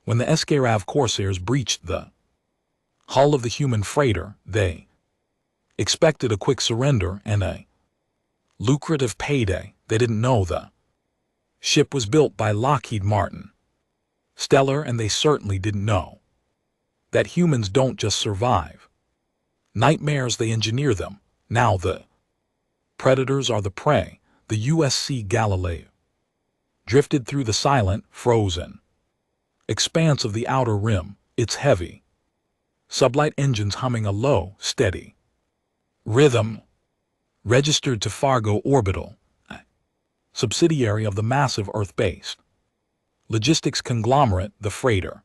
When the HFY corsairs breached the hull of the human freighter, they expected a quick surrender and a lucrative payday. They didn't know the ship was built by Lockheed Martin, Stellar, and they certainly didn't know that humans don't just survive nightmares, they engineer them. Now the predators are the prey. The USC Galileo drifted through the silent, frozen expanse of the outer rim, its heavy sublight engines humming a low, steady rhythm. Registered to Fargo Orbital, a subsidiary of the massive Earth-based logistics conglomerate, the freighter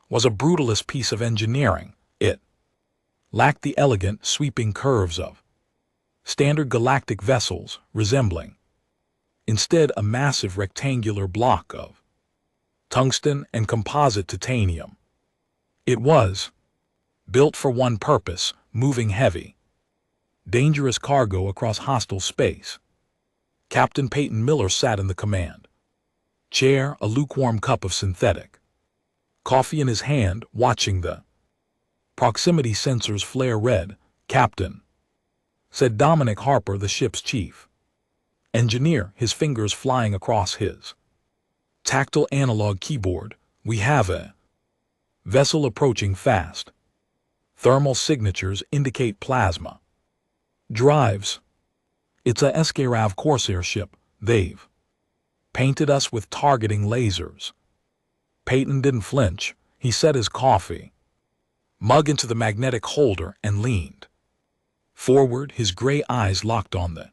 was a brutalist piece of engineering. It lacked the elegant, sweeping curves of standard galactic vessels, resembling instead a massive rectangular block of tungsten and composite titanium. It was built for one purpose: moving heavy, dangerous cargo across hostile space. Captain Peyton Miller sat in the command chair, a lukewarm cup of synthetic coffee in his hand, watching the proximity sensors flare red. "Captain," said Dominic Harper, the ship's chief engineer, his fingers flying across his tactile analog keyboard, "we have a vessel approaching fast. Thermal signatures indicate plasma drives. It's a HFY corsair ship. They've painted us with targeting lasers." Peyton didn't flinch. He set his coffee mug into the magnetic holder and leaned forward, his gray eyes locked on the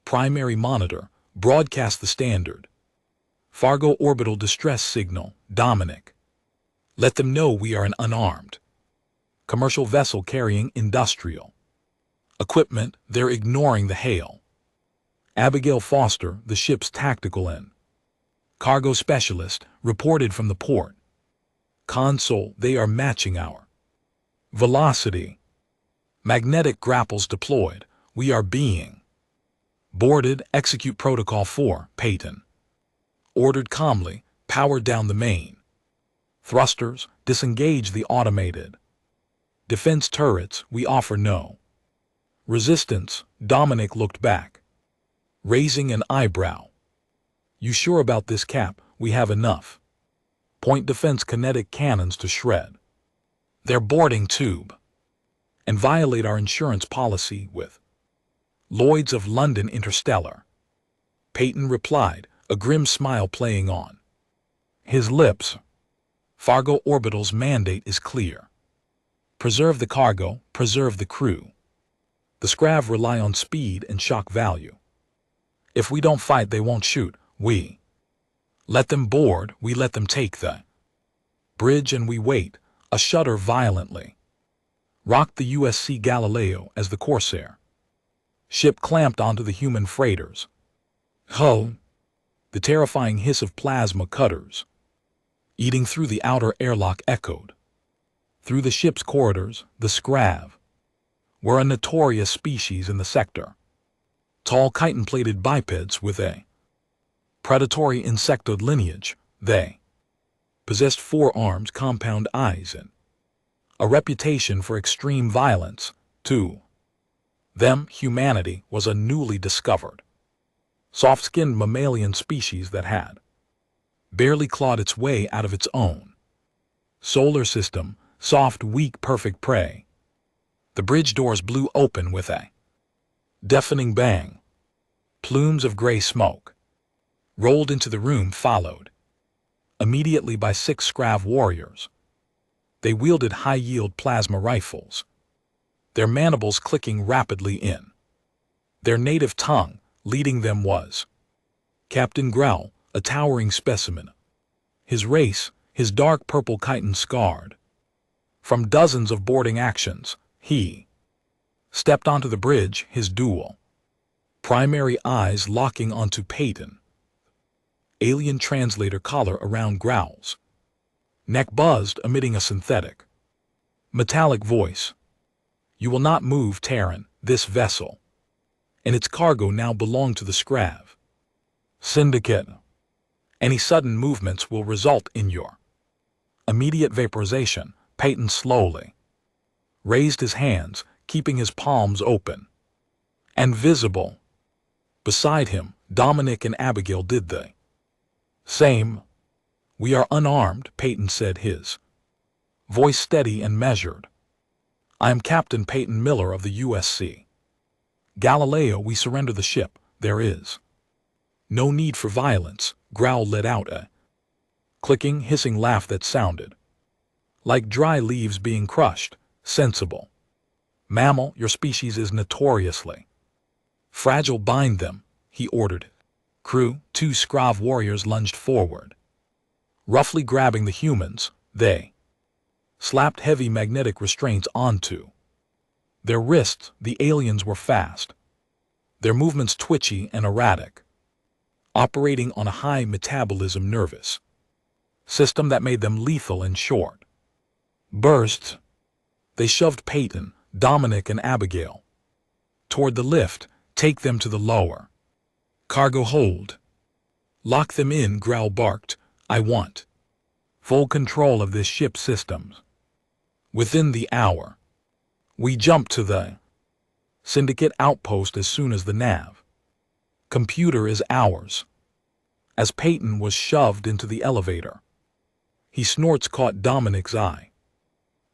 primary monitor. "Broadcast the standard Fargo orbital distress signal, Dominic. Let them know we are an unarmed commercial vessel carrying industrial equipment. They're ignoring the hail." Abigail Foster, the ship's tactical and cargo specialist, reported from the port console. "They are matching our velocity. Magnetic grapples deployed. We are being boarded. Execute Protocol 4, Peyton ordered calmly. Power down the main thrusters. Disengage the automated defense turrets. We offer no resistance." Dominic looked back, raising an eyebrow. "You sure about this, Cap? We have enough point defense kinetic cannons to shred their boarding tube and violate our insurance policy with Lloyd's of London Interstellar." Peyton replied, a grim smile playing on his lips. "Fargo Orbital's mandate is clear. Preserve the cargo, preserve the crew. The Scrav rely on speed and shock value. If we don't fight, they won't shoot. We let them board, we let them take the bridge, and we wait." A shudder violently rocked the USC Galileo as the corsair ship clamped onto the human freighter's hull. The terrifying hiss of plasma cutters eating through the outer airlock echoed through the ship's corridors. The Scrav were a notorious species in the sector. Tall chitin-plated bipeds with a predatory insectoid lineage, they possessed 4 arms, compound eyes, and a reputation for extreme violence. To them, humanity was a newly discovered, soft-skinned mammalian species that had barely clawed its way out of its own solar system. Soft, weak, perfect prey. The bridge doors blew open with a deafening bang. Plumes of gray smoke rolled into the room, followed immediately by 6 Scrav warriors. They wielded high-yield plasma rifles, their mandibles clicking rapidly in their native tongue. Leading them was Captain Growl, a towering specimen. His race, his dark purple chitin scarred from dozens of boarding actions. He stepped onto the bridge, his dual primary eyes locking onto Peyton. Alien translator collar around Growl's neck buzzed, emitting a synthetic, metallic voice. "You will not move, Terran. This vessel and its cargo now belong to the Scrav Syndicate. Any sudden movements will result in your Immediate vaporization. Peyton slowly raised his hands, keeping his palms open and visible. Beside him, Dominic and Abigail did the same. "We are unarmed," Peyton said, his voice steady and measured. "I am Captain Peyton Miller of the USC Galileo. We surrender the ship. There is no need for violence." Growl let out a clicking, hissing laugh that sounded like dry leaves being crushed. "Sensible mammal, your species is notoriously fragile. Bind them," he ordered. Crew, 2 Skrav warriors lunged forward. Roughly grabbing the humans, they slapped heavy magnetic restraints onto their wrists. The aliens were fast, their movements twitchy and erratic, operating on a high metabolism nervous system that made them lethal in short bursts. They shoved Peyton, Dominic, and Abigail toward the lift. "Take them to the lower cargo hold. Lock them in," Growl barked. "I want full control of this ship's systems within the hour." "We jump to the Syndicate outpost as soon as the nav computer is ours." As Peyton was shoved into the elevator, his snorts caught Dominic's eye.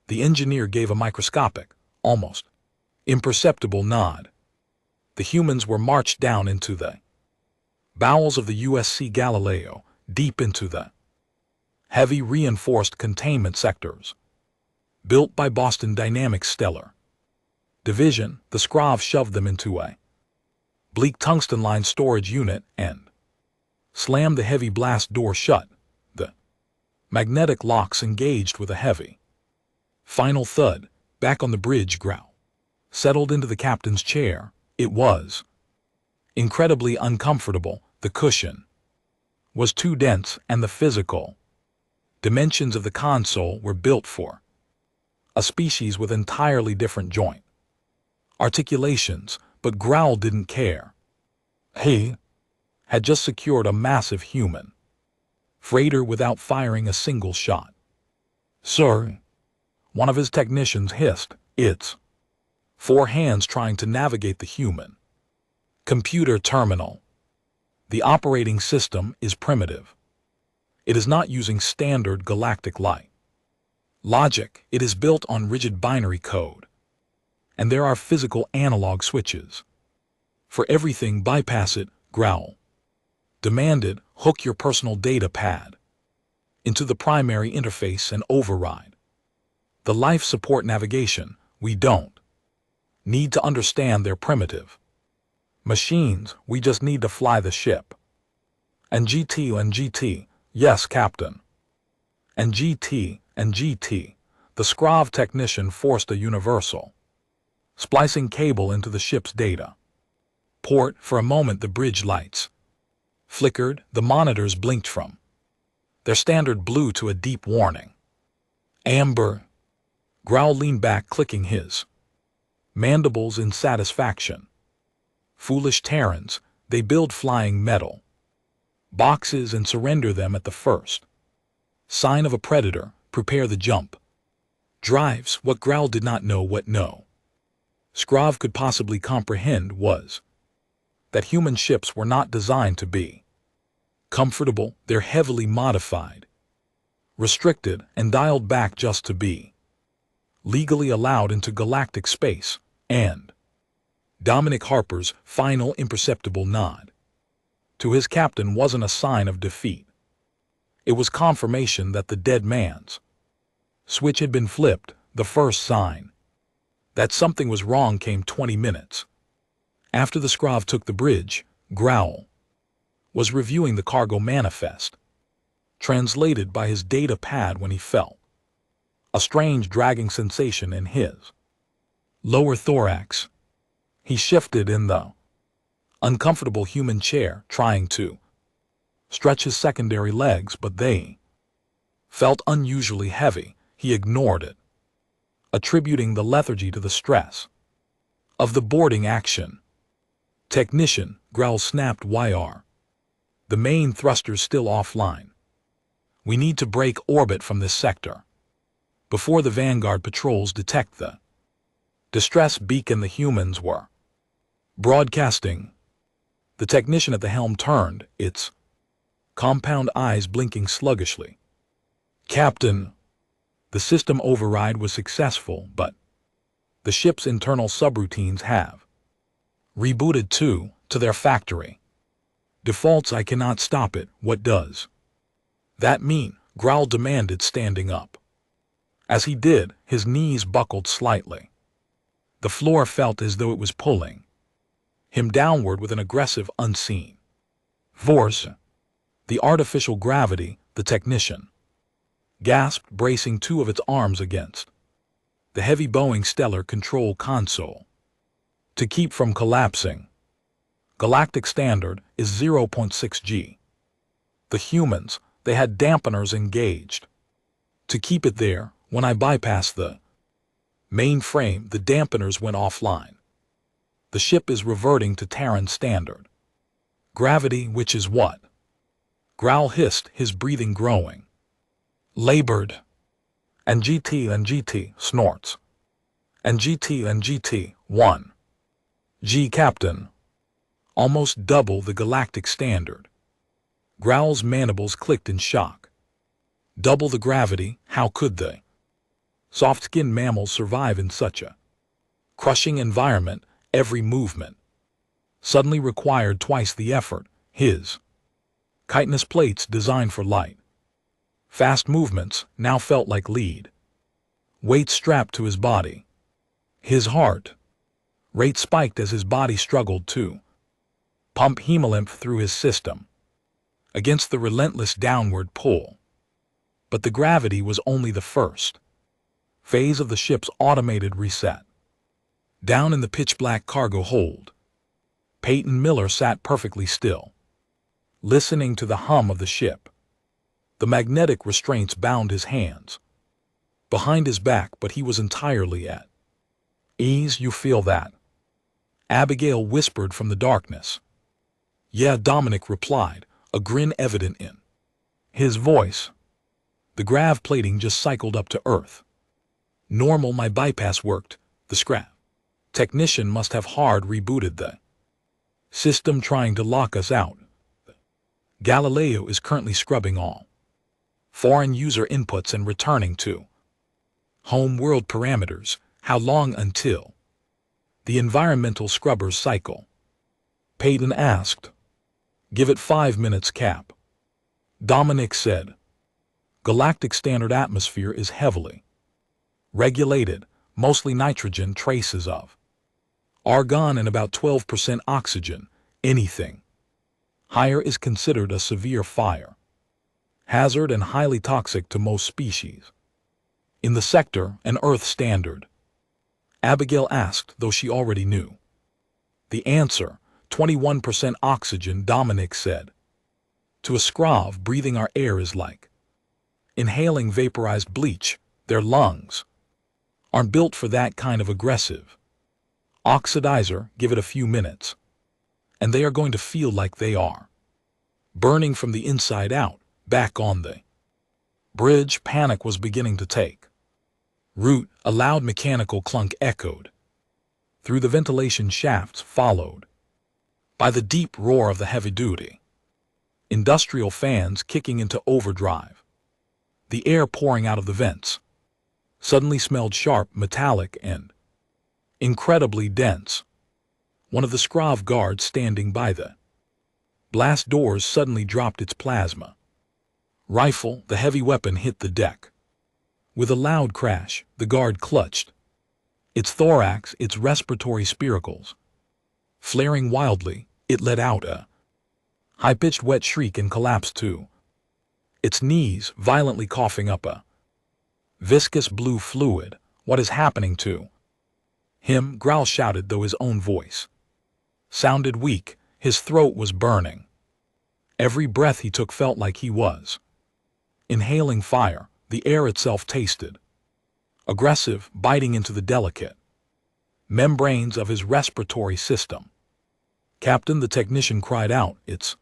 The engineer gave a microscopic, almost imperceptible nod. The humans were marched down into the bowels of the USC Galileo, deep into the heavy reinforced containment sectors built by Boston Dynamics Stellar Division. The Skrav shoved them into a bleak tungsten-lined storage unit and slammed the heavy blast door shut. The magnetic locks engaged with a heavy final thud. Back on the bridge, Growl settled into the captain's chair. It was incredibly uncomfortable. The cushion was too dense, and the physical dimensions of the console were built for a species with entirely different joint articulations. But Growl didn't care. He had just secured a massive human freighter without firing a single shot. "Sir," one of his technicians hissed, its 4 hands trying to navigate the human computer terminal. "The operating system is primitive. It is not using standard galactic light logic. It is built on rigid binary code, and there are physical analog switches for everything. Bypass it," Growl demanded. "Hook your personal data pad into the primary interface and override the life support navigation. We don't need to understand their primitive machines. We just need to fly the ship." And GT, "Yes, Captain." And GT, the Skrav technician forced a universal splicing cable into the ship's data port. For a moment the bridge lights flickered. The monitors blinked from their standard blue to a deep warning amber. Growl leaned back, clicking his mandibles in satisfaction. "Foolish Terrans, they build flying metal boxes and surrender them at the first sign of a predator. Prepare the jump drives." What Growl did not know, what no Skrav could possibly comprehend, was that human ships were not designed to be comfortable. They're heavily modified, restricted, and dialed back just to be legally allowed into galactic space. And Dominic Harper's final imperceptible nod to his captain wasn't a sign of defeat. It was confirmation that the dead man's switch had been flipped. The first sign that something was wrong came 20 minutes after the Skrav took the bridge. Growl was reviewing the cargo manifest, translated by his data pad, when he felt a strange dragging sensation in his lower thorax. He shifted in the uncomfortable human chair, trying to stretch his secondary legs, but they felt unusually heavy. He ignored it, attributing the lethargy to the stress of the boarding action. "Technician," Growl snapped, "why are the main thrusters still offline?" We need to break orbit from this sector before the Vanguard patrols detect the distress beacon the humans were broadcasting. The technician at the helm turned, its compound eyes blinking sluggishly. Captain, the system override was successful, but the ship's internal subroutines have rebooted to their factory defaults. I cannot stop it. What does that mean? Growl demanded, standing up. As he did, his knees buckled slightly. The floor felt as though it was pulling him downward with an aggressive, unseen force. The artificial gravity, the technician gasped, bracing two of its arms against the heavy Boeing stellar control console to keep from collapsing. Galactic standard is 0.6 G. The humans, they had dampeners engaged to keep it there. When I bypassed the mainframe, the dampeners went offline. The ship is reverting to Terran standard gravity, which is what? Growl hissed, his breathing growing labored. And GT snorts. And GT 1 G, Captain. Almost double the galactic standard. Growl's mandibles clicked in shock. Double the gravity? How could they? Soft-skinned mammals survive in such a crushing environment. Every movement suddenly required twice the effort. His chitinous plates, designed for light, fast movements, now felt like lead weight strapped to his body. His heart rate spiked as his body struggled to pump hemolymph through his system against the relentless downward pull. But the gravity was only the first phase of the ship's automated reset. Down in the pitch-black cargo hold, Peyton Miller sat perfectly still, listening to the hum of the ship. The magnetic restraints bound his hands behind his back, but he was entirely at ease. You feel that? Abigail whispered from the darkness. Yeah, Dominic replied, a grin evident in his voice. The grav plating just cycled up to Earth. Normal. My bypass worked. The scrap technician must have hard rebooted the system, trying to lock us out. Galileo is currently scrubbing all foreign user inputs and returning to home world parameters. How long until the environmental scrubbers cycle? Peyton asked. Give it 5 minutes, Cap. Dominic said. Galactic standard atmosphere is heavily regulated, mostly nitrogen, traces of argon, and about 12% oxygen. Anything higher is considered a severe fire hazard and highly toxic to most species in the sector. An Earth standard? Abigail asked, though she already knew the answer. 21% oxygen, Dominic said. To a Scrav, breathing our air is like inhaling vaporized bleach. Their lungs aren't built for that kind of aggressive oxidizer. Give it a few minutes, and they are going to feel like they are burning from the inside out. Back on the bridge, panic was beginning to take root. A loud mechanical clunk echoed through the ventilation shafts, followed by the deep roar of the heavy-duty industrial fans kicking into overdrive. The air pouring out of the vents suddenly smelled sharp, metallic, and incredibly dense. One of the Scrav guards standing by the blast doors suddenly dropped its plasma rifle. The heavy weapon hit the deck. With a loud crash, the guard clutched its thorax, its respiratory spiracles flaring wildly. It let out a high-pitched wet shriek and collapsed to its knees, violently coughing up a viscous blue fluid. What is happening to him? Growl shouted, though his own voice sounded weak. His throat was burning. Every breath he took felt like he was inhaling fire. The air itself tasted aggressive, biting into the delicate membranes of his respiratory system. Captain, the technician cried out, its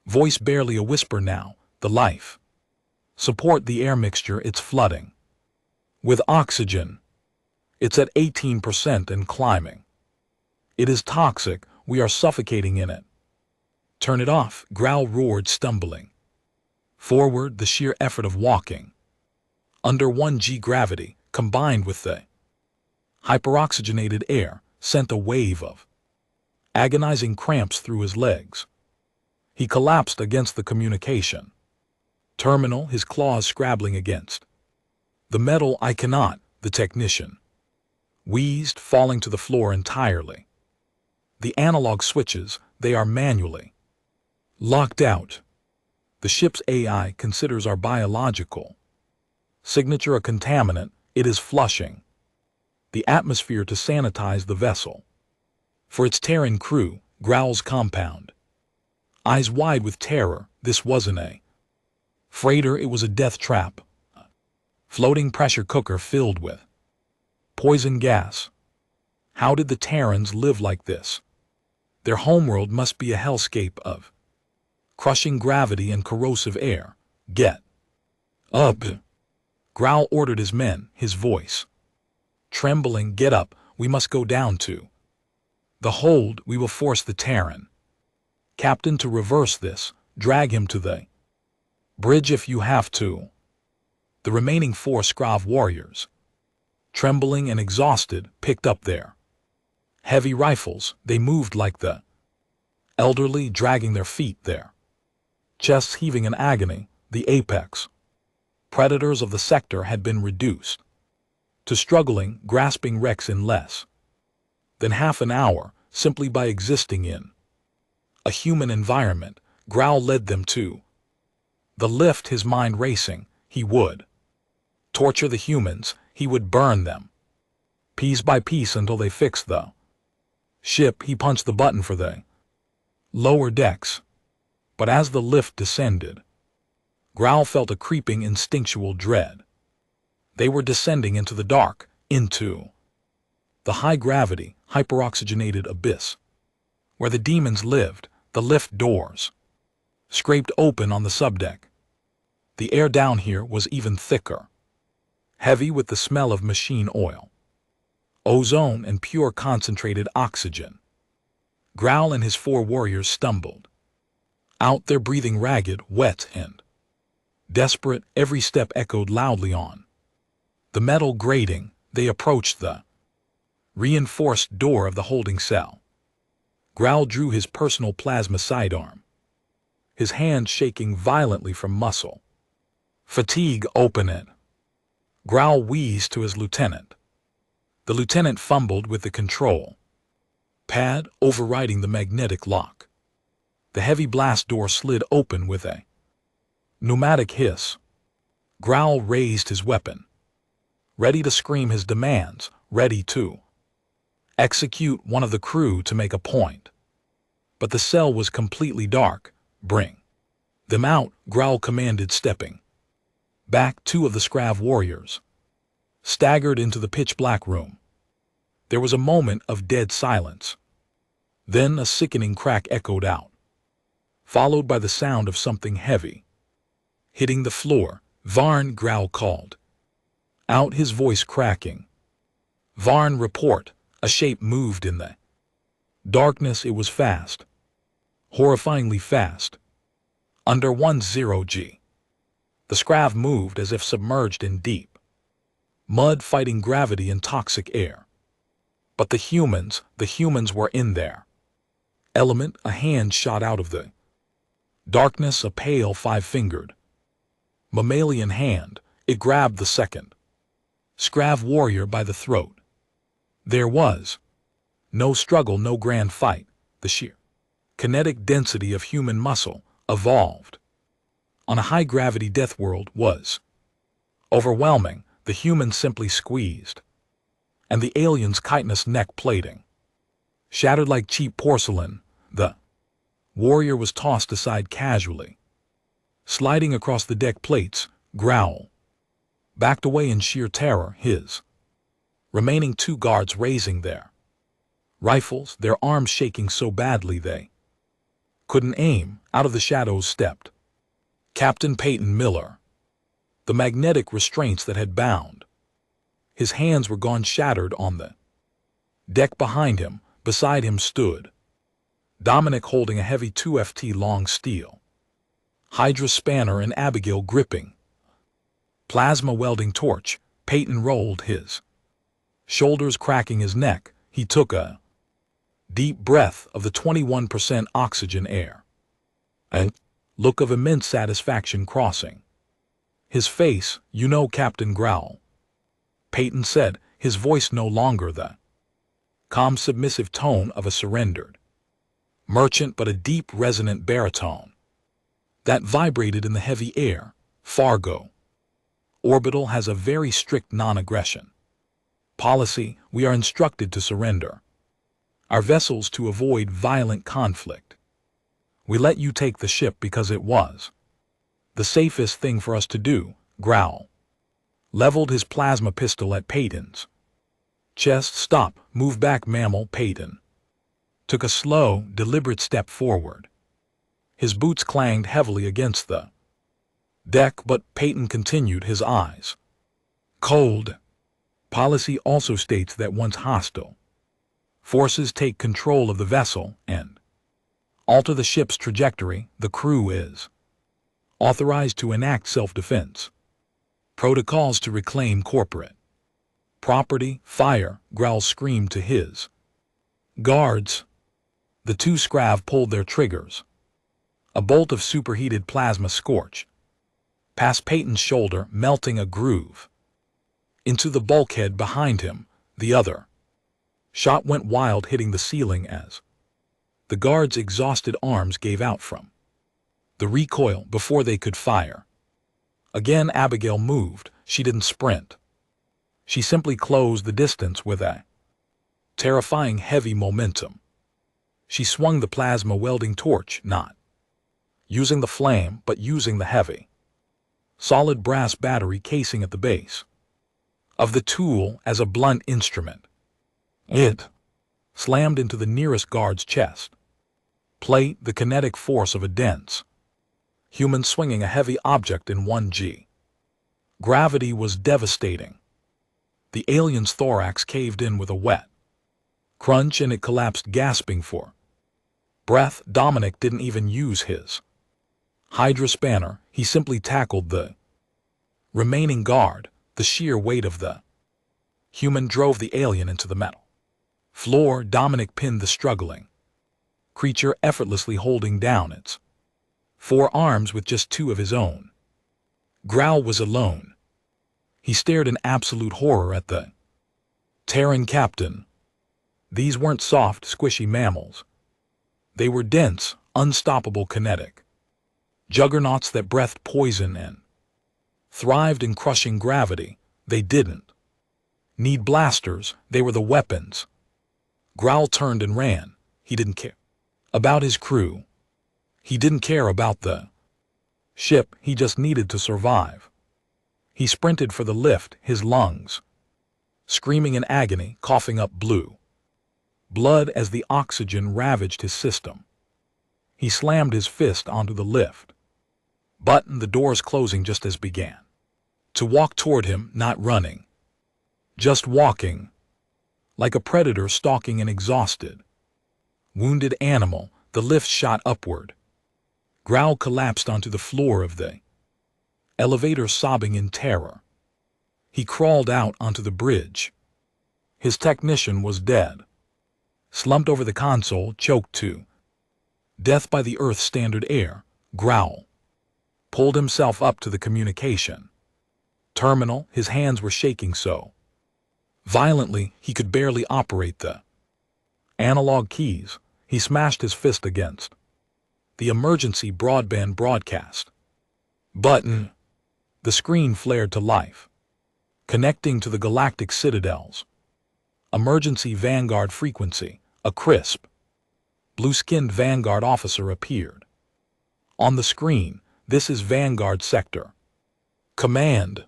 voice barely a whisper now. The life Support the air mixture it's flooding. With oxygen, it's at 18% and climbing. It is toxic, we are suffocating in it. Turn it off, Growl roared, stumbling forward, the sheer effort of walking under 1G gravity, combined with the hyperoxygenated air, sent a wave of agonizing cramps through his legs. He collapsed against the communication terminal, his claws scrabbling against the metal. I cannot, the technician wheezed, falling to the floor entirely. The analog switches, they are manually locked out. The ship's AI considers our biological signature a contaminant. It is flushing the atmosphere to sanitize the vessel. For its Terran crew, Growl's compound, eyes wide with terror, this wasn't a freighter, it was a death trap. A floating pressure cooker filled with poison gas. How did the Terrans live like this? Their homeworld must be a hellscape of crushing gravity and corrosive air. Get up! Growl ordered his men, his voice trembling. Get up, we must go down to the hold. We will force the Terran captain to reverse this. Drag him to the bridge if you have to. The remaining 4 Skrav warriors, trembling and exhausted, picked up their heavy rifles. They moved like the elderly, dragging their feet, their chests heaving in agony. The apex predators of the sector had been reduced to struggling, grasping wrecks in less than half an hour, simply by existing in a human environment. Growl led them to the lift, his mind racing. He would torture the humans, he would burn them piece by piece until they fixed the ship. He punched the button for the lower decks. But as the lift descended, Growl felt a creeping instinctual dread. They were descending into the dark, into the high-gravity, hyperoxygenated abyss where the demons lived. The lift doors scraped open on the subdeck. The air down here was even thicker, heavy with the smell of machine oil, ozone, and pure concentrated oxygen. Growl and his 4 warriors stumbled out, their breathing ragged, wet, and desperate. Every step echoed loudly on the metal grating. They approached the reinforced door of the holding cell. Growl drew his personal plasma sidearm, his hand shaking violently from muscle fatigue. Open it, Growl wheezed to his lieutenant. The lieutenant fumbled with the control pad, overriding the magnetic lock. The heavy blast door slid open with a pneumatic hiss. Growl raised his weapon, ready to scream his demands, ready to execute one of the crew to make a point. But the cell was completely dark. Bring them out, Growl commanded, stepping back. 2 of the Skrav warriors staggered into the pitch-black room. There was a moment of dead silence. Then a sickening crack echoed out, followed by the sound of something heavy hitting the floor. Varn, Growl called out, his voice cracking. Varn, report. A shape moved in the darkness. It was fast, horrifyingly fast. Under 10G. The Skrav moved as if submerged in deep mud, fighting gravity and toxic air. But the humans were in their element. A hand shot out of the darkness, a pale 5-fingered mammalian hand. It grabbed the second Skrav warrior by the throat. There was no struggle, no grand fight. The sheer kinetic density of human muscle, evolved on a high-gravity death world, was overwhelming. The humans simply squeezed, and the aliens' chitinous neck plating shattered like cheap porcelain. The warrior was tossed aside casually, sliding across the deck plates. Growl backed away in sheer terror, his remaining 2 guards raising their rifles, their arms shaking so badly they couldn't aim. Out of the shadows stepped Captain Peyton Miller, the magnetic restraints that had bound. His hands were gone, shattered on the deck behind him. Beside him stood Dominic, holding a heavy 2ft long steel Hydra spanner and Abigail gripping plasma welding torch. Peyton rolled his shoulders, cracking his neck. He took a deep breath of the 21% oxygen air. A look of immense satisfaction crossing his face. "You know, Captain Growl," Peyton said, his voice no longer the calm, submissive tone of a surrendered merchant, but a deep, resonant baritone that vibrated in the heavy air. "Fargo Orbital has a very strict non-aggression policy. We are instructed to surrender our vessels to avoid violent conflict. We let you take the ship because it was the safest thing for us to do." Growl leveled his plasma pistol at Peyton's chest. "Stop, move back, mammal." Peyton took a slow, deliberate step forward. His boots clanged heavily against the deck, but Peyton continued, his eyes cold. "Policy also states that once hostile forces take control of the vessel and alter the ship's trajectory, the crew is authorized to enact self-defense protocols to reclaim corporate property." "Fire!" Growl screamed to his guards. The two Scrav pulled their triggers. A bolt of superheated plasma scorched past Peyton's shoulder, melting a groove into the bulkhead behind him. The other shot went wild, hitting the ceiling as the guards' exhausted arms gave out from the recoil before they could fire. Again Abigail moved. She didn't sprint. She simply closed the distance with a terrifying heavy momentum. She swung the plasma welding torch, not using the flame, but using the heavy, solid brass battery casing at the base of the tool as a blunt instrument. It slammed into the nearest guard's chest plate, the kinetic force of a dense human swinging a heavy object in 1G. Gravity was devastating. The alien's thorax caved in with a wet crunch and it collapsed, gasping for breath. Dominic didn't even use his Hydra spanner. He simply tackled the remaining guard. The sheer weight of the human drove the alien into the metal floor. Dominic pinned the struggling creature, effortlessly holding down its four arms with just two of his own. Growl was alone. He stared in absolute horror at the Terran captain. These weren't soft, squishy mammals. They were dense, unstoppable, kinetic juggernauts that breathed poison and thrived in crushing gravity. They didn't need blasters, they were the weapons. Growl turned and ran. He didn't care about his crew. He didn't care about the ship. He just needed to survive. He sprinted for the lift, his lungs screaming in agony, coughing up blue blood as the oxygen ravaged his system. He slammed his fist onto the lift button, the doors closing just as began to walk toward him, not running, just walking, like a predator stalking an exhausted, wounded animal. The lift shot upward. Growl collapsed onto the floor of the elevator, sobbing in terror. He crawled out onto the bridge. His technician was dead, slumped over the console, choked to death by the Earth standard air. Growl pulled himself up to the communication terminal. His hands were shaking so violently he could barely operate the analog keys. He smashed his fist against the emergency broadband broadcast button. The screen flared to life, connecting to the galactic citadel's emergency Vanguard frequency. A crisp, blue-skinned Vanguard officer appeared on the screen. "This is Vanguard Sector Command.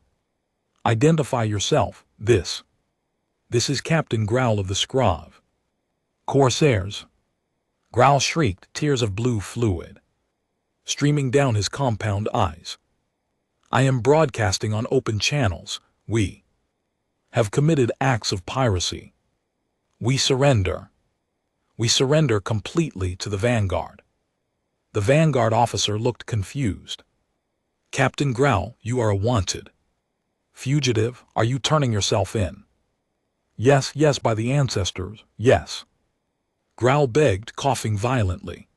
Identify yourself." This is Captain Growl of the Scrav Corsairs." Growl shrieked, tears of blue fluid streaming down his compound eyes. I am broadcasting on open channels. We have committed acts of piracy. We surrender. We surrender completely to the Vanguard. The Vanguard officer looked confused. Captain Growl, you are a wanted fugitive. Are you turning yourself in? Yes, yes, by the ancestors, yes. Growl begged, coughing violently,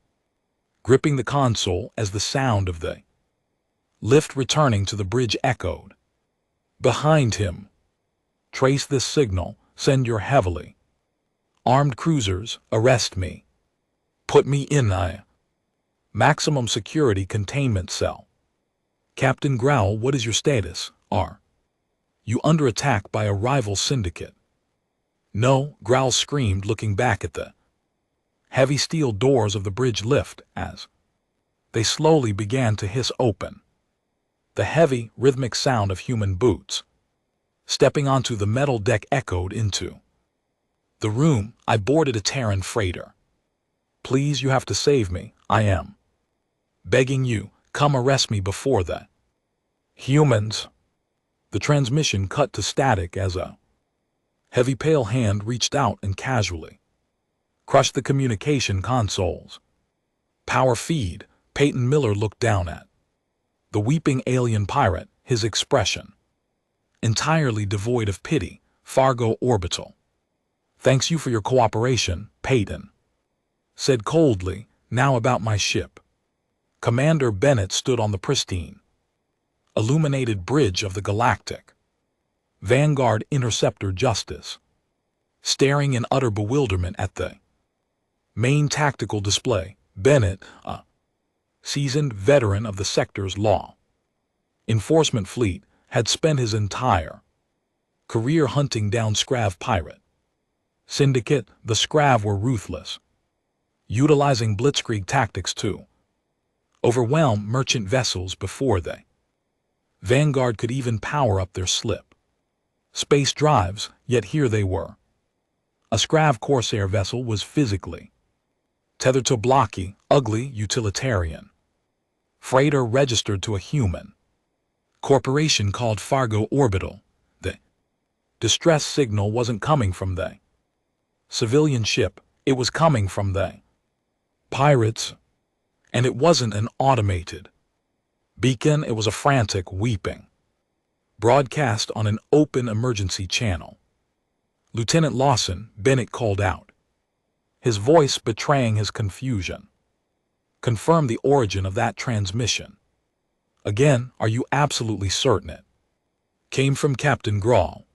gripping the console as the sound of the lift returning to the bridge echoed. Behind him. Trace this signal, send your heavily armed cruisers, arrest me. Put me in a maximum security containment cell. Captain Growl, what is your status? Are you under attack by a rival syndicate? No, Growl screamed, looking back at the heavy steel doors of the bridge lift as they slowly began to hiss open. The heavy, rhythmic sound of human boots stepping onto the metal deck echoed into the room. I boarded a Terran freighter. Please, you have to save me. I am begging you, come arrest me before the humans. The transmission cut to static as a heavy pale hand reached out and casually crushed the communication consoles. Power feed. Peyton Miller looked down at the weeping alien pirate, his expression entirely devoid of pity. Fargo Orbital. Thanks you for your cooperation, Peyton said coldly. Now about my ship. Commander Bennett stood on the pristine, illuminated bridge of the Galactic Vanguard Interceptor Justice, staring in utter bewilderment at the main tactical display. Bennett, a seasoned veteran of the sector's law enforcement fleet, had spent his entire career hunting down Scrav pirate syndicate. The Scrav were ruthless, utilizing blitzkrieg tactics to overwhelm merchant vessels before they Vanguard could even power up their slip space drives, yet here they were. A Scrav Corsair vessel was physically tethered to a blocky, ugly utilitarian freighter registered to a human corporation called Fargo Orbital. The distress signal wasn't coming from the civilian ship, it was coming from the pirates. And it wasn't an automated beacon, it was a frantic weeping broadcast on an open emergency channel. Lieutenant Lawson, Bennett called out, his voice betraying his confusion. Confirm the origin of that transmission. Again, are you absolutely certain it came from Captain Growl,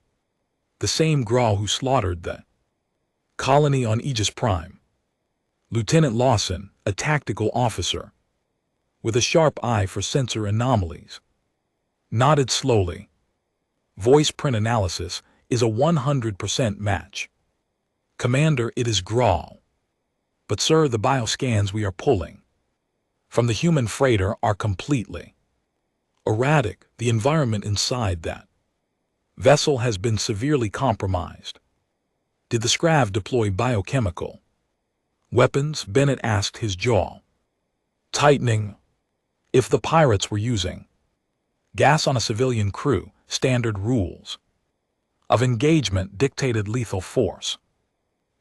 the same Growl who slaughtered the colony on Aegis Prime? Lieutenant Lawson, a tactical officer with a sharp eye for sensor anomalies, nodded slowly. Voice print analysis is a 100% match. Commander, it is Growl. But sir, the bioscans we are pulling from the human freighter are completely erratic. The environment inside that vessel has been severely compromised. Did the Scrav deploy biochemical weapons? Bennett asked, his jaw tightening. If the pirates were using gas on a civilian crew, standard rules of engagement dictated lethal force.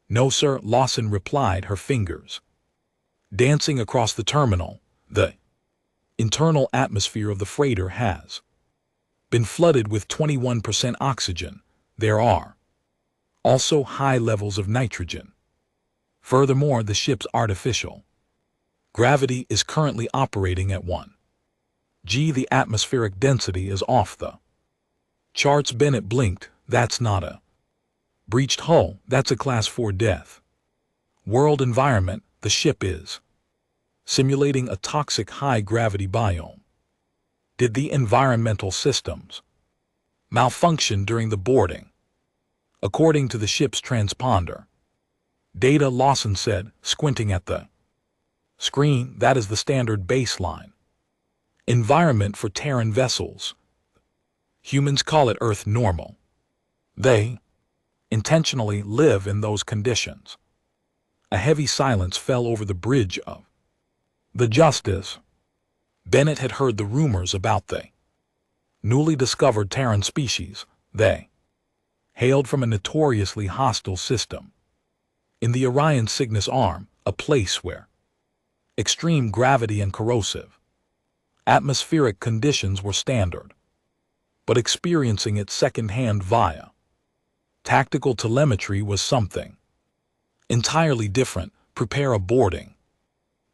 No, sir, Lawson replied, her fingers dancing across the terminal. The internal atmosphere of the freighter has been flooded with 21% oxygen. There are also high levels of nitrogen. Furthermore, the ship's artificial gravity is currently operating at 1g. The atmospheric density is off the charts. Bennett blinked. That's not a breached hull, that's a Class 4 death. World environment, the ship is simulating a toxic high-gravity biome. Did the environmental systems malfunction during the boarding? According to the ship's transponder data, Lawson said, squinting at the screen, that is the standard baseline environment for Terran vessels. Humans call it Earth normal. They intentionally live in those conditions. A heavy silence fell over the bridge of the Justice. Bennett had heard the rumors about the newly discovered Terran species, they hailed from a notoriously hostile system. In the Orion Cygnus arm, a place where extreme gravity and corrosive atmospheric conditions were standard, but experiencing it secondhand via tactical telemetry was something entirely different. Prepare a boarding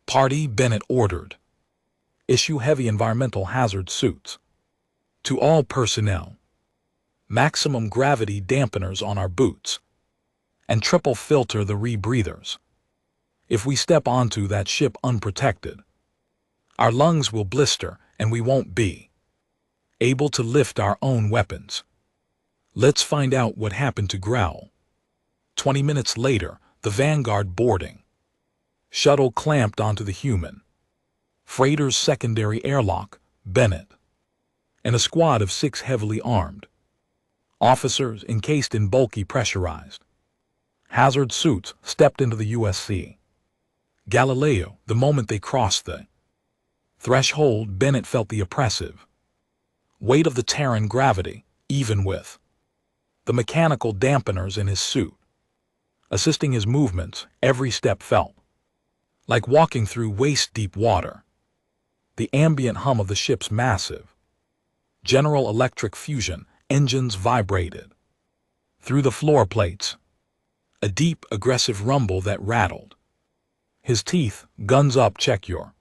party, Bennett ordered. Issue heavy environmental hazard suits to all personnel. Maximum gravity dampeners on our boots. And triple filter the rebreathers. If we step onto that ship unprotected, our lungs will blister and we won't be able to lift our own weapons. Let's find out what happened to Growl. 20 minutes later, the Vanguard boarding shuttle clamped onto the human freighter's secondary airlock. Bennett and a squad of 6 heavily armed officers encased in bulky pressurized hazard suits stepped into the USC Galileo. The moment they crossed the threshold, Bennett felt the oppressive weight of the Terran gravity, even with the mechanical dampeners in his suit assisting his movements. Every step felt like walking through waist-deep water. The ambient hum of the ship's massive General Electric fusion engines vibrated through the floor plates, a deep, aggressive rumble that rattled his teeth. Guns up, check your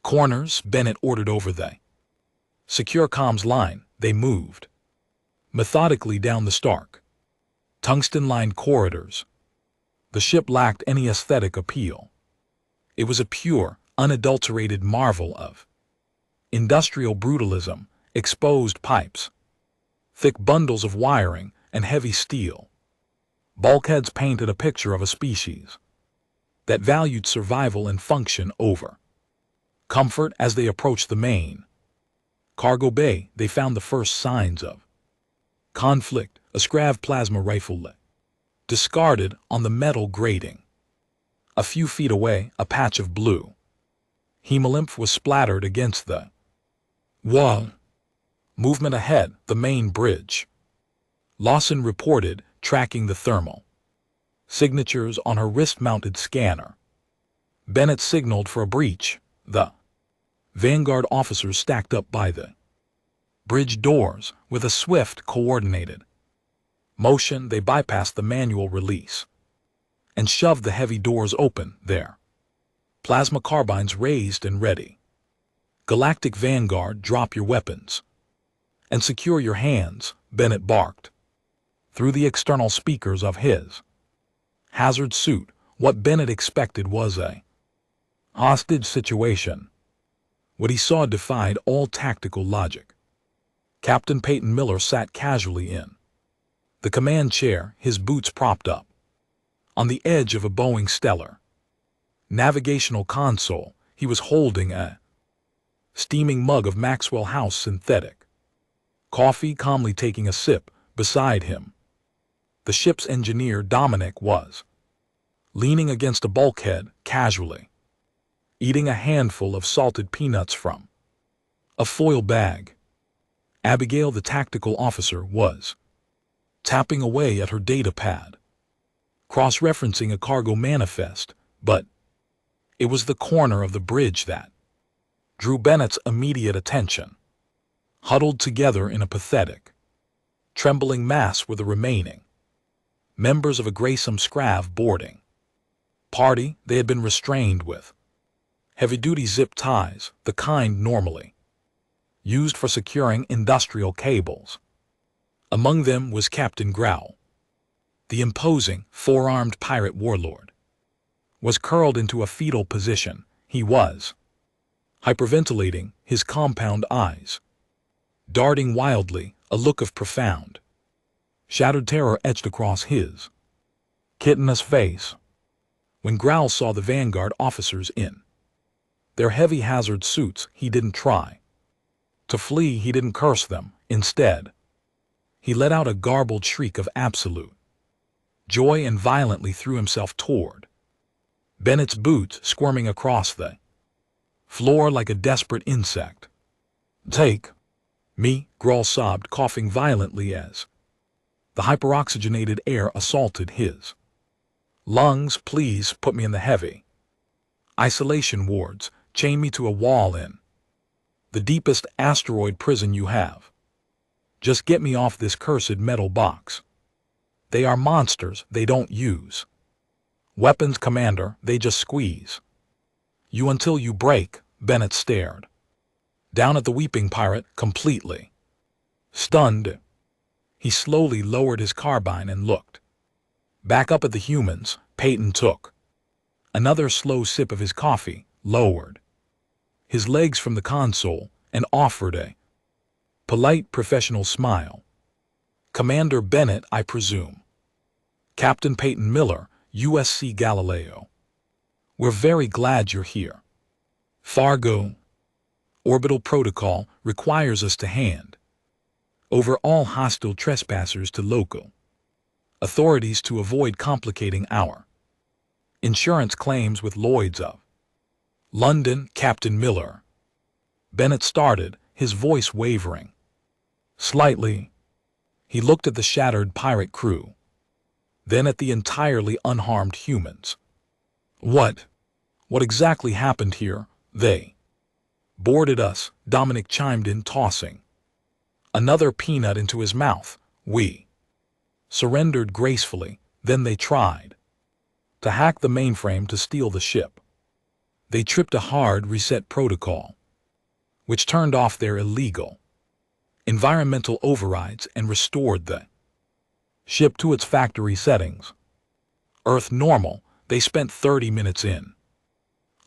corners, Bennett ordered over the secure comms line. They moved methodically down the stark, tungsten-lined corridors. The ship lacked any aesthetic appeal. It was a pure, unadulterated marvel of industrial brutalism. Exposed pipes, thick bundles of wiring, and heavy steel bulkheads painted a picture of a species that valued survival and function over comfort. As they approached the main cargo bay, they found the first signs of conflict. A Skrav plasma rifle discarded on the metal grating. A few feet away, a patch of blue hemolymph was splattered against the wall. Movement ahead, the main bridge. Lawson reported, tracking the thermal signatures on her wrist-mounted scanner. Bennett signaled for a breach. The Vanguard officers stacked up by the bridge doors. With a swift, coordinated motion, they bypassed the manual release and shoved the heavy doors open. Their plasma carbines raised and ready. Galactic Vanguard, drop your weapons and secure your hands, Bennett barked through the external speakers of his hazard suit. What Bennett expected was a hostage situation. What he saw defied all tactical logic. Captain Peyton Miller sat casually in the command chair, his boots propped up on the edge of a Boeing Stellar navigational console. He was holding a steaming mug of Maxwell House synthetic coffee, calmly taking a sip. Beside him, the ship's engineer Dominic was leaning against a bulkhead, casually eating a handful of salted peanuts from a foil bag. Abigail, the tactical officer, was tapping away at her data pad, cross-referencing a cargo manifest, but it was the corner of the bridge that drew Bennett's immediate attention. Huddled together in a pathetic, trembling mass were the remaining members of a Grayson Skrav boarding party. They had been restrained with heavy-duty zip ties, the kind normally used for securing industrial cables. Among them was Captain Growl. The imposing, four-armed pirate warlord was curled into a fetal position. He was hyperventilating, his compound eyes darting wildly, a look of profound, shattered terror etched across his chitinous face. When Growl saw the Vanguard officers in their heavy hazard suits, he didn't try to flee, he didn't curse them. Instead, he let out a garbled shriek of absolute joy and violently threw himself toward Bennett's boots, squirming across the floor like a desperate insect. Take Me, Grawl sobbed, coughing violently as the hyperoxygenated air assaulted his lungs. Please put me in the heavy isolation wards. Chain me to a wall in the deepest asteroid prison you have. Just get me off this cursed metal box. They are monsters. They don't use weapons, Commander. They just squeeze you until you break. Bennett stared down at the weeping pirate, completely stunned. He slowly lowered his carbine and looked back up at the humans. Peyton took another slow sip of his coffee, lowered his legs from the console, and offered a polite professional smile. Commander Bennett, I presume. Captain Peyton Miller, USC Galileo. We're very glad you're here. Fargo orbital protocol requires us to hand over all hostile trespassers to local authorities to avoid complicating our insurance claims with Lloyd's of London. Captain Miller. Bennett started, his voice wavering slightly. He looked at the shattered pirate crew, then at the entirely unharmed humans. What exactly happened here? They boarded us, Dominic chimed in, tossing another peanut into his mouth. We surrendered gracefully, then they tried to hack the mainframe to steal the ship. They tripped a hard reset protocol, which turned off their illegal environmental overrides and restored the ship to its factory settings. Earth normal. They spent 30 minutes in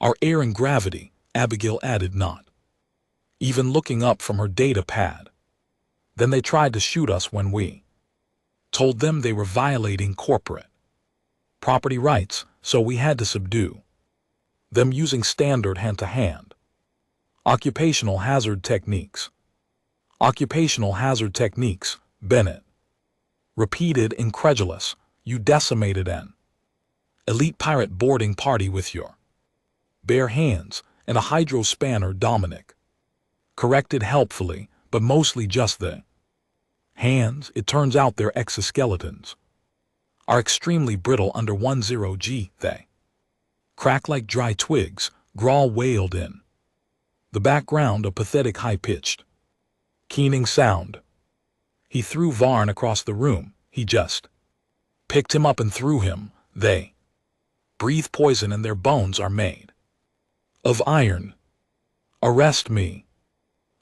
our air and gravity, Abigail added, not even looking up from her data pad. Then they tried to shoot us when we told them they were violating corporate property rights, so we had to subdue them using standard hand-to-hand occupational hazard techniques. Occupational hazard techniques, Bennett repeated, incredulous. You decimated an elite pirate boarding party with your bare hands and a hydro spanner, Dominic corrected helpfully, but mostly just the hands. It turns out their exoskeletons are extremely brittle under 10G. They crack like dry twigs, Grawl wailed in the background, a pathetic high-pitched, keening sound. He threw Varn across the room. He just picked him up and threw him. They breathe poison and their bones are made of iron. Arrest me.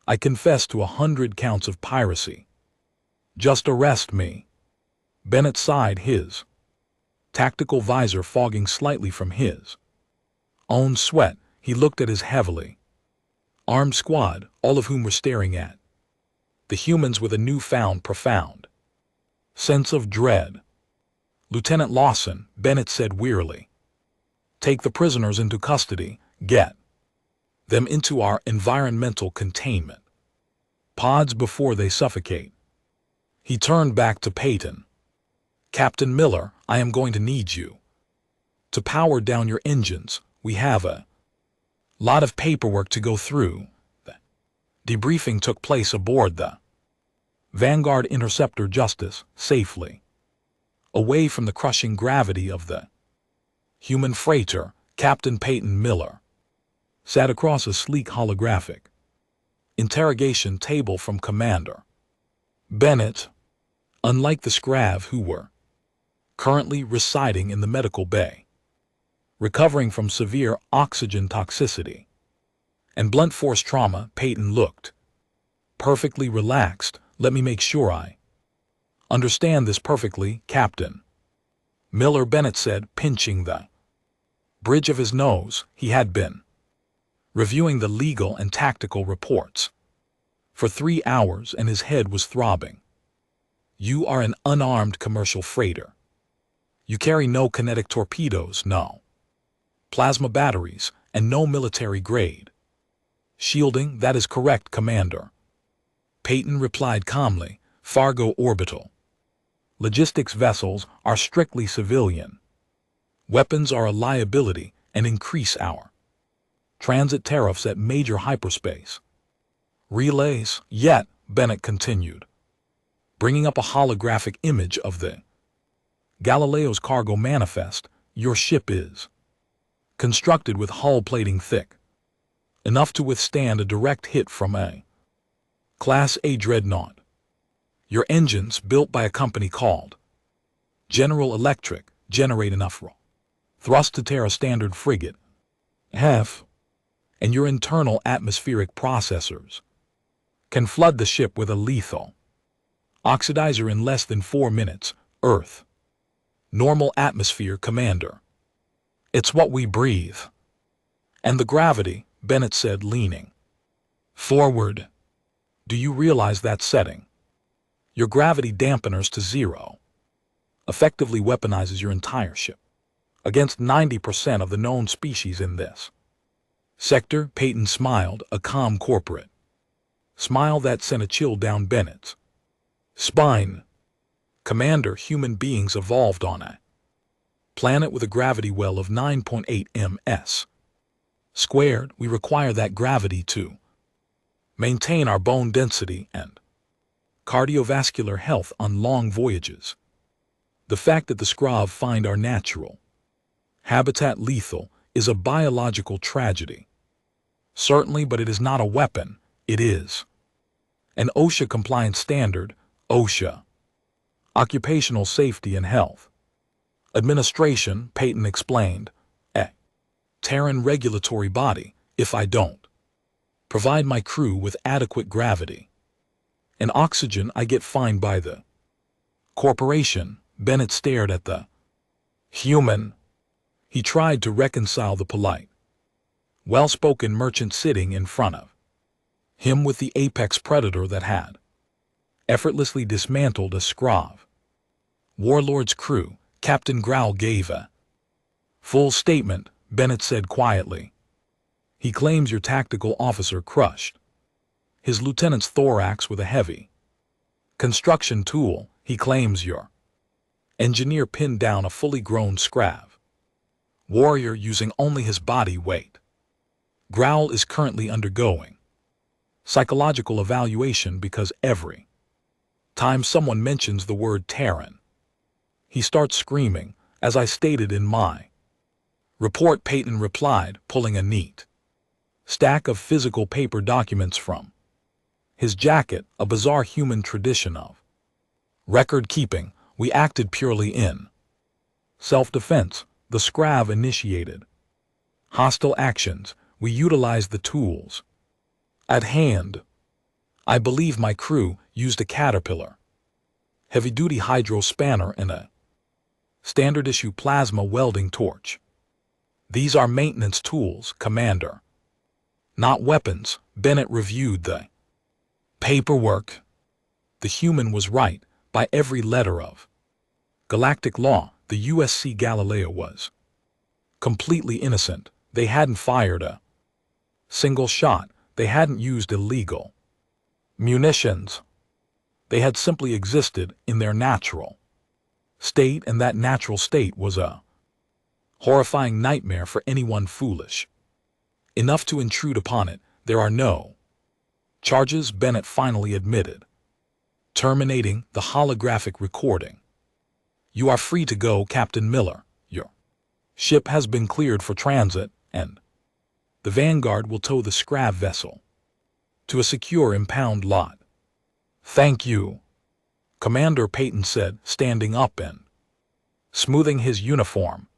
I confess to 100 counts of piracy. Just arrest me. Bennett sighed, his tactical visor fogging slightly from his own sweat. He looked at his heavily armed squad, all of whom were staring at the humans with a newfound profound sense of dread. Lieutenant Lawson, Bennett said wearily, take the prisoners into custody, get them into our environmental containment pods before they suffocate. He turned back to Peyton. Captain Miller, I am going to need you to power down your engines. We have a lot of paperwork to go through. The debriefing took place aboard the Vanguard Interceptor Justice, safely away from the crushing gravity of the human freighter. Captain Peyton Miller sat across a sleek holographic interrogation table from Commander Bennett. Unlike the Scrav, who were currently residing in the medical bay, recovering from severe oxygen toxicity and blunt force trauma, Peyton looked perfectly relaxed. Let me make sure I understand this perfectly, Captain Miller, Bennett said, pinching the bridge of his nose. He had been reviewing the legal and tactical reports for 3 hours and his head was throbbing. You are an unarmed commercial freighter. You carry no kinetic torpedoes, no plasma batteries, and no military grade shielding. That is correct, Commander. Peyton replied calmly. Fargo orbital logistics vessels are strictly civilian. Weapons are a liability and increase our transit tariffs at major hyperspace relays. Yet, Bennett continued, bringing up a holographic image of the Galileo's cargo manifest. Your ship is constructed with hull plating thick, enough to withstand a direct hit from a Class A dreadnought. Your engines, built by a company called General Electric, generate enough thrust to tear a standard frigate half, and your internal atmospheric processors can flood the ship with a lethal oxidizer in less than 4 minutes. Earth. Normal atmosphere, Commander. It's what we breathe. And the gravity, Bennett said, leaning forward. Do you realize that setting your gravity dampeners to zero effectively weaponizes your entire ship against 90% of the known species in this sector? Peyton smiled, a calm corporate smile that sent a chill down Bennett's spine. Commander, human beings evolved on a planet with a gravity well of 9.8 ms squared. We require that gravity to maintain our bone density and cardiovascular health on long voyages. The fact that the Scrav find our natural habitat lethal is a biological tragedy. Certainly, but it is not a weapon. It is an OSHA-compliant standard. OSHA. Occupational Safety and Health Administration, Peyton explained. A Terran regulatory body. If I don't provide my crew with adequate gravity and oxygen, I get fined by the corporation. Bennett stared at the human. He tried to reconcile the polite, well-spoken merchant sitting in front of him with the apex predator that had effortlessly dismantled a Scrav warlord's crew. Captain Growl gave a full statement. Bennett said quietly, he claims your tactical officer crushed his lieutenant's thorax with a heavy construction tool. He claims your engineer pinned down a fully grown Scrav warrior using only his body weight. Growl is currently undergoing psychological evaluation because every time someone mentions the word Terran, he starts screaming, as I stated in my report. Peyton replied, pulling a neat stack of physical paper documents from his jacket, a bizarre human tradition of record keeping. We acted purely in self-defense. The Scrav initiated hostile actions. We utilized the tools at hand. I believe my crew used a Caterpillar heavy-duty hydro spanner and a standard-issue plasma welding torch. These are maintenance tools, Commander, not weapons. Bennett reviewed the paperwork. The human was right by every letter of galactic law. The USC Galileo was completely innocent. They hadn't fired a single shot. They hadn't used illegal munitions. They had simply existed in their natural state, and that natural state was a horrifying nightmare for anyone foolish enough to intrude upon it. There are no charges, Bennett finally admitted, terminating the holographic recording. You are free to go, Captain Miller. Your ship has been cleared for transit, and the Vanguard will tow the Scrav vessel to a secure impound lot. Thank you, Commander, Peyton said, standing up and smoothing his uniform.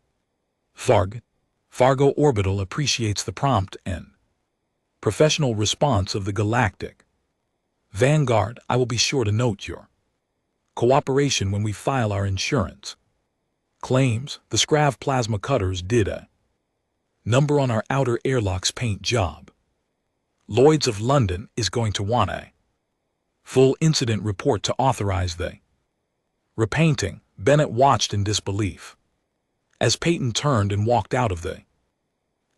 Fargo Orbital appreciates the prompt and professional response of the Galactic Vanguard. I will be sure to note your cooperation when we file our insurance claims. The Scrav plasma cutters did a number on our outer airlocks paint job. Lloyd's of London is going to want a full incident report to authorize the repainting. Bennett watched in disbelief as Peyton turned and walked out of the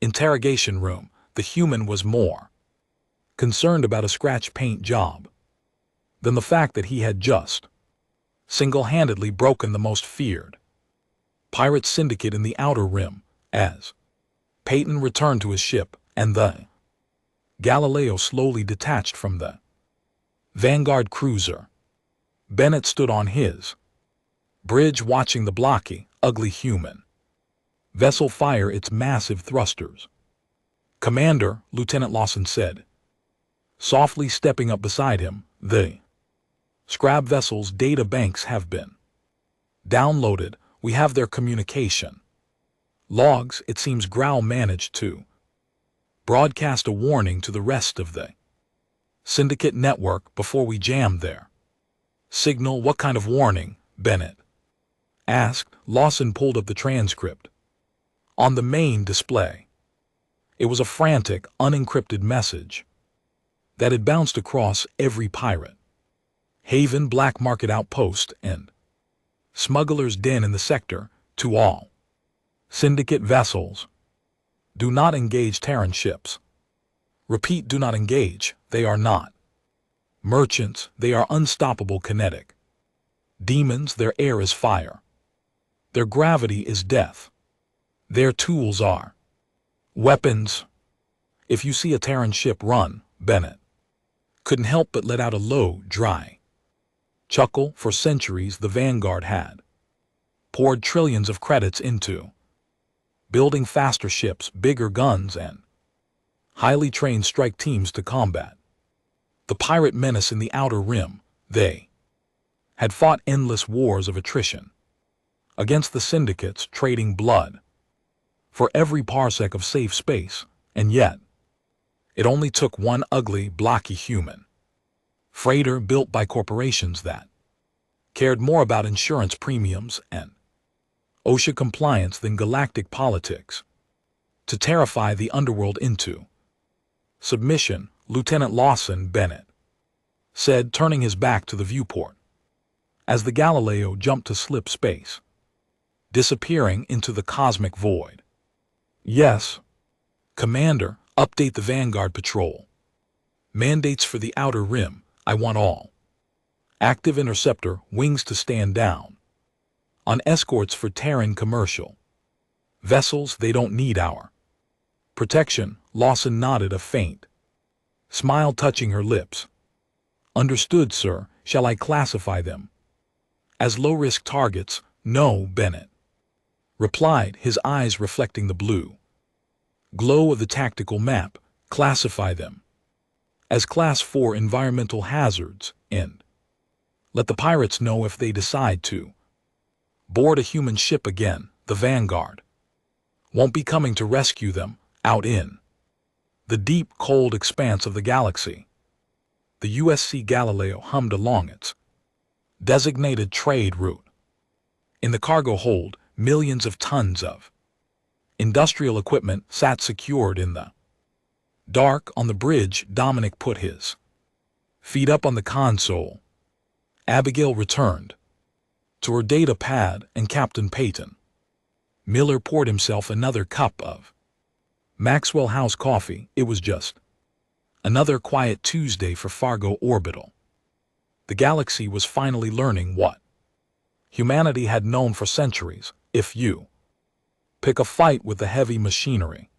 interrogation room. The human was more concerned about a scratch paint job than the fact that he had just single-handedly broken the most feared pirate syndicate in the Outer Rim. As Peyton returned to his ship and the Galileo slowly detached from the Vanguard cruiser. Bennett stood on his bridge watching the blocky, ugly human vessel fire its massive thrusters. "Commander," Lieutenant Lawson said, softly stepping up beside him, "the Scrab vessel's data banks have been downloaded. We have their communication logs. It seems Grau managed to broadcast a warning to the rest of the syndicate network before we jammed their signal." "What kind of warning?" Bennett asked. Lawson pulled up the transcript on the main display. It was a frantic, unencrypted message that had bounced across every pirate haven, black market outpost, and smuggler's den in the sector. "To all syndicate vessels, do not engage Terran ships. Repeat, do not engage. They are not merchants. They are unstoppable kinetic demons. Their air is fire. Their gravity is death. Their tools are weapons. If you see a Terran ship, run." Bennett couldn't help but let out a low, dry chuckle. For centuries, the Vanguard had poured trillions of credits into building faster ships, bigger guns, and highly trained strike teams to combat the pirate menace in the Outer Rim. They had fought endless wars of attrition against the syndicates, trading blood for every parsec of safe space, and yet it only took one ugly, blocky human freighter built by corporations that cared more about insurance premiums and OSHA compliance than galactic politics to terrify the underworld into submission. "Lieutenant Lawson," Bennett said, turning his back to the viewport as the Galileo jumped to slip space, disappearing into the cosmic void. "Yes, Commander. Update the Vanguard patrol mandates for the Outer Rim. I want all active interceptor wings to stand down on escorts for Terran commercial vessels. They don't need our protection." Lawson nodded, a faint smile touching her lips. "Understood, sir. Shall I classify them as low-risk targets?" "No," Bennett replied, his eyes reflecting the blue glow of the tactical map. "Classify them as Class 4 environmental hazards, and let the pirates know if they decide to board a human ship again. The Vanguard won't be coming to rescue them out in the deep, cold expanse of the galaxy." The USC Galileo hummed along its designated trade route. In the cargo hold, millions of tons of industrial equipment sat secured in the dark. On the bridge, Dominic put his feet up on the console. Abigail returned to her data pad, and Captain Peyton Miller poured himself another cup of Maxwell House coffee. It was just another quiet Tuesday for Fargo Orbital. The galaxy was finally learning what humanity had known for centuries: if you pick a fight with the heavy machinery,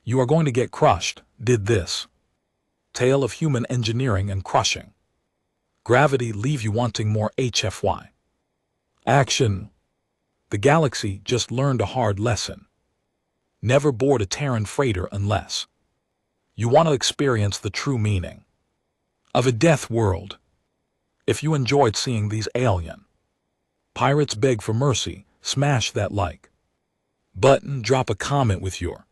you are going to get crushed. Did this tale of human engineering and crushing gravity leave you wanting more HFY action? The galaxy just learned a hard lesson. Never board a Terran freighter unless you want to experience the true meaning of a death world. If you enjoyed seeing these alien pirates beg for mercy, smash that like button, drop a comment with your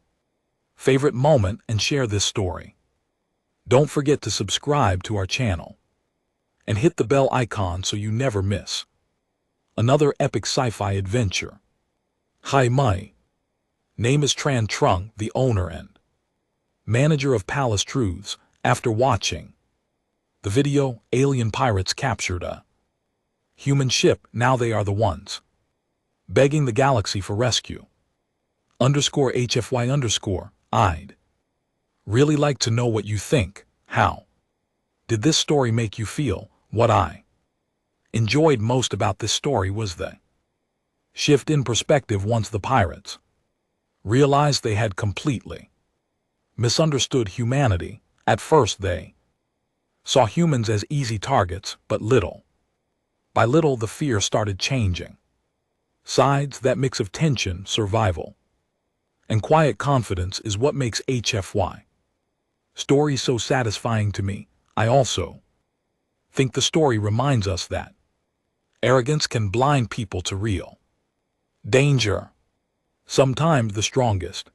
favorite moment, and share this story. Don't forget to subscribe to our channel and hit the bell icon so you never miss another epic sci-fi adventure. Hi, my name is Tran Trung, the owner and manager of Palace Truths. After watching the video, alien pirates captured a human ship. Now they are the ones begging the galaxy for rescue. _HFY_. I'd really like to know what you think. How did this story make you feel? What I enjoyed most about this story was the shift in perspective once the pirates realized they had completely misunderstood humanity. At first they saw humans as easy targets, but little by little the fear started changing. Sides, that mix of tension, survival, and quiet confidence is what makes HFY stories so satisfying to me. I also think the story reminds us that arrogance can blind people to real danger. Sometimes the strongest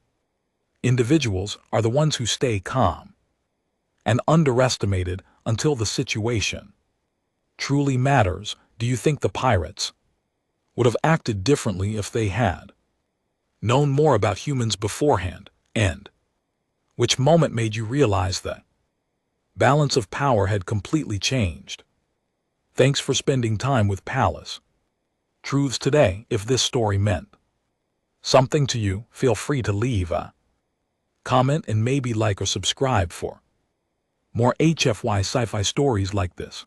individuals are the ones who stay calm and underestimated until the situation truly matters. Do you think the pirates would have acted differently if they had known more about humans beforehand? And which moment made you realize that balance of power had completely changed? Thanks for spending time with Palace Truths today. If this story meant something to you, feel free to leave a comment and maybe like or subscribe for more HFY sci-fi stories like this.